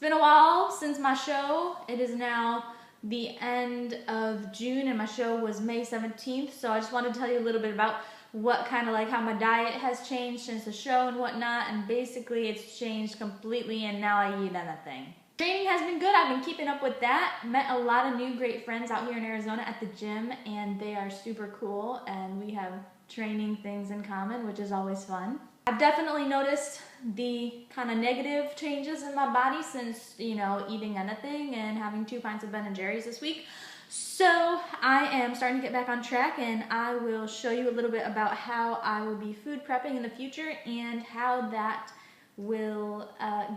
been a while since my show. It is now the end of June and my show was May 17th. So I just wanted to tell you a little bit about what kind of like how my diet has changed since the show and whatnot. And basically it's changed completely and now I eat anything. Training has been good. I've been keeping up with that. Met a lot of new great friends out here in Arizona at the gym and they are super cool and we have training things in common, which is always fun. I've definitely noticed the kind of negative changes in my body since, you know, eating anything and having 2 pints of Ben & Jerry's this week. So I am starting to get back on track and I will show you a little bit about how I will be food prepping in the future and how that will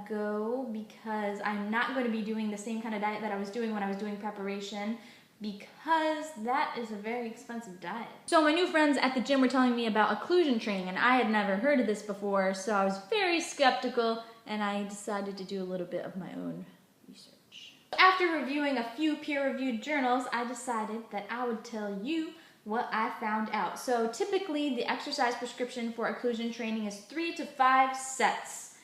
go, because I'm not going to be doing the same kind of diet that I was doing when I was doing preparation, because that is a very expensive diet. So my new friends at the gym were telling me about occlusion training and I had never heard of this before, so I was very skeptical and I decided to do a little bit of my own research. After reviewing a few peer-reviewed journals, I decided that I would tell you what I found out. So typically the exercise prescription for occlusion training is 3 to 5 sets,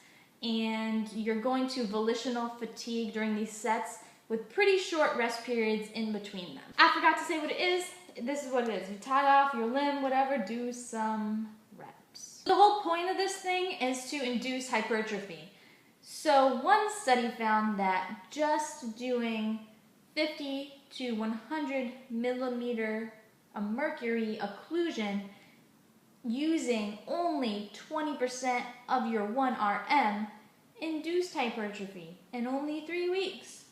and you're going to volitional fatigue during these sets with pretty short rest periods in between them. I forgot to say what it is. This is what it is. You tie off your limb, whatever, do some reps. The whole point of this thing is to induce hypertrophy. So one study found that just doing 50 to 100 millimeter of mercury occlusion using only 20% of your 1 RM induced hypertrophy in only 3 weeks.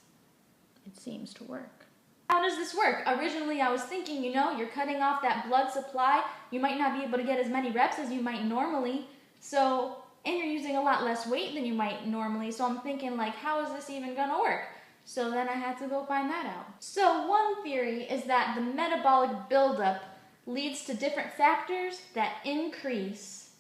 It seems to work. How does this work? Originally I was thinking, you know, you're cutting off that blood supply. You might not be able to get as many reps as you might normally. So, and you're using a lot less weight than you might normally. So I'm thinking like, how is this even gonna work? So then I had to go find that out. So one theory is that the metabolic buildup leads to different factors that increase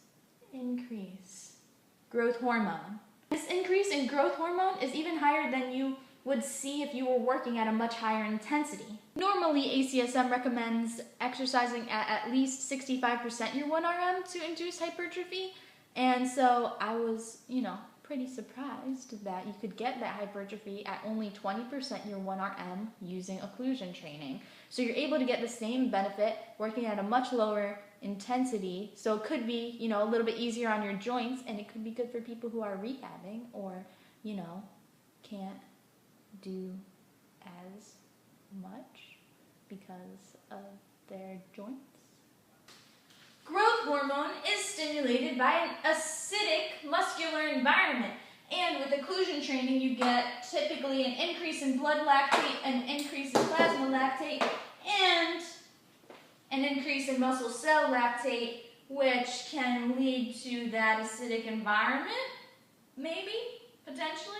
growth hormone. This increase in growth hormone is even higher than you would see if you were working at a much higher intensity. Normally, ACSM recommends exercising at least 65% your 1 RM to induce hypertrophy, and so I was, you know, pretty surprised that you could get that hypertrophy at only 20% your 1 RM using occlusion training. So you're able to get the same benefit working at a much lower intensity, so it could be, you know, a little bit easier on your joints, and it could be good for people who are rehabbing or, you know, can't do as much because of their joints. Growth hormone is stimulated by an acidic muscular environment, and with occlusion training you get typically an increase in blood lactate, an increase in plasma lactate, and an increase in muscle cell lactate, which can lead to that acidic environment, maybe, potentially.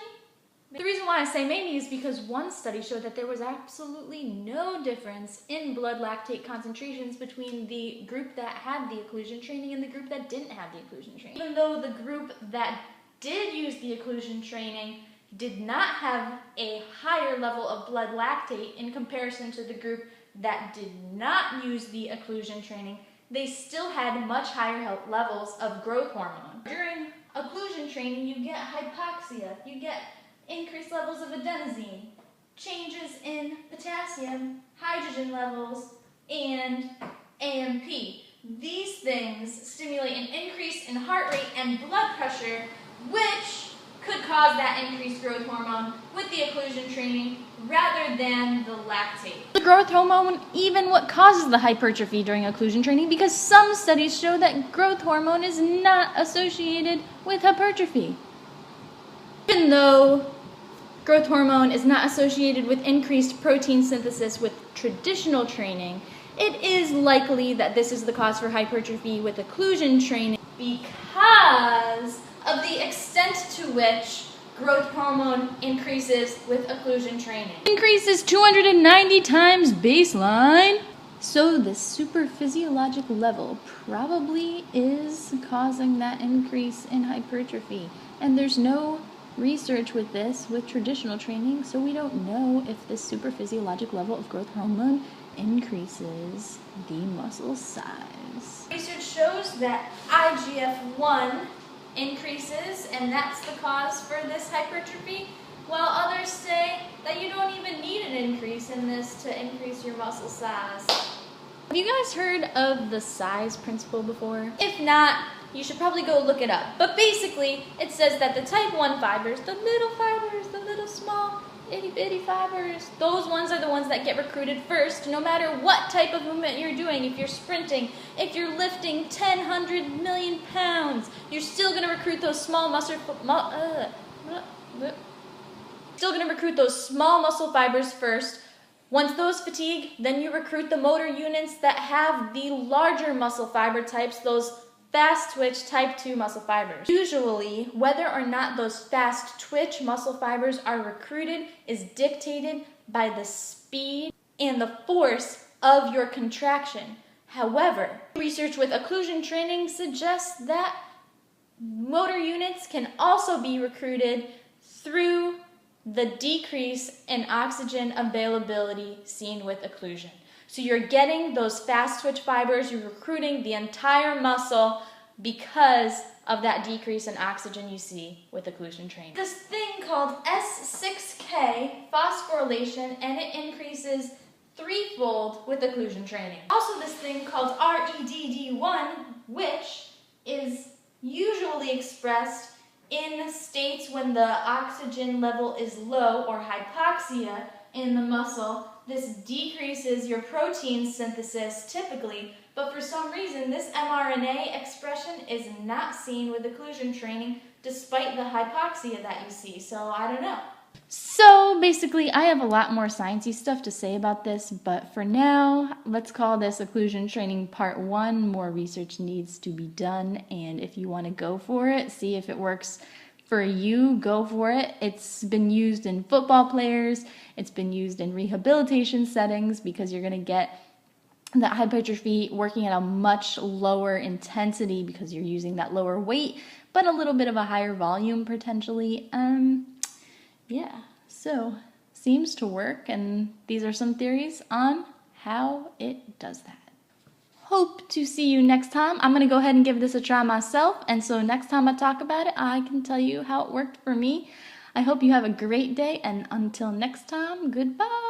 The reason why I say maybe is because one study showed that there was absolutely no difference in blood lactate concentrations between the group that had the occlusion training and the group that didn't have the occlusion training. Even though the group that did use the occlusion training did not have a higher level of blood lactate in comparison to the group that did not use the occlusion training, they still had much higher levels of growth hormone. During occlusion training, you get hypoxia, you get increased levels of adenosine, changes in potassium, hydrogen levels, and AMP. These things stimulate an increase in heart rate and blood pressure, which could cause that increased growth hormone with the occlusion training rather than the lactate. The growth hormone even what causes the hypertrophy during occlusion training, because some studies show that growth hormone is not associated with hypertrophy. Even though growth hormone is not associated with increased protein synthesis with traditional training, it is likely that this is the cause for hypertrophy with occlusion training because of the extent to which growth hormone increases with occlusion training. Increases 290 times baseline. So the super physiologic level probably is causing that increase in hypertrophy. And there's no research with this with traditional training, so we don't know if this super physiologic level of growth hormone increases the muscle size. Research shows that IGF-1 increases, and that's the cause for this hypertrophy. while others say that you don't even need an increase in this to increase your muscle size. Have you guys heard of the size principle before? If not, you should probably go look it up. But basically, it says that the type 1 fibers, the little small itty bitty fibers, those ones are the ones that get recruited first, no matter what type of movement you're doing. If you're sprinting, if you're lifting 100 million pounds, you're still gonna recruit those small muscle fibers first. Once those fatigue, then you recruit the motor units that have the larger muscle fiber types, those fast twitch type 2 muscle fibers. Usually, whether or not those fast twitch muscle fibers are recruited is dictated by the speed and the force of your contraction. However, research with occlusion training suggests that motor units can also be recruited through the decrease in oxygen availability seen with occlusion. So you're getting those fast twitch fibers, you're recruiting the entire muscle because of that decrease in oxygen you see with occlusion training. This thing called S6K phosphorylation, and it increases threefold with occlusion training. Also this thing called REDD1, which is usually expressed in states when the oxygen level is low or hypoxia in the muscle. This decreases your protein synthesis typically, but for some reason this mRNA expression is not seen with occlusion training despite the hypoxia that you see, so I don't know. So basically I have a lot more sciencey stuff to say about this, but for now let's call this occlusion training part 1. More research needs to be done, and if you want to go for it, see if it works for you, go for it. It's been used in football players, it's been used in rehabilitation settings because you're going to get that hypertrophy working at a much lower intensity because you're using that lower weight, but a little bit of a higher volume potentially. Yeah, so seems to work, and these are some theories on how it does that. Hope to see you next time. I'm going to go ahead and give this a try myself, and so next time I talk about it, I can tell you how it worked for me. I hope you have a great day, and until next time, goodbye.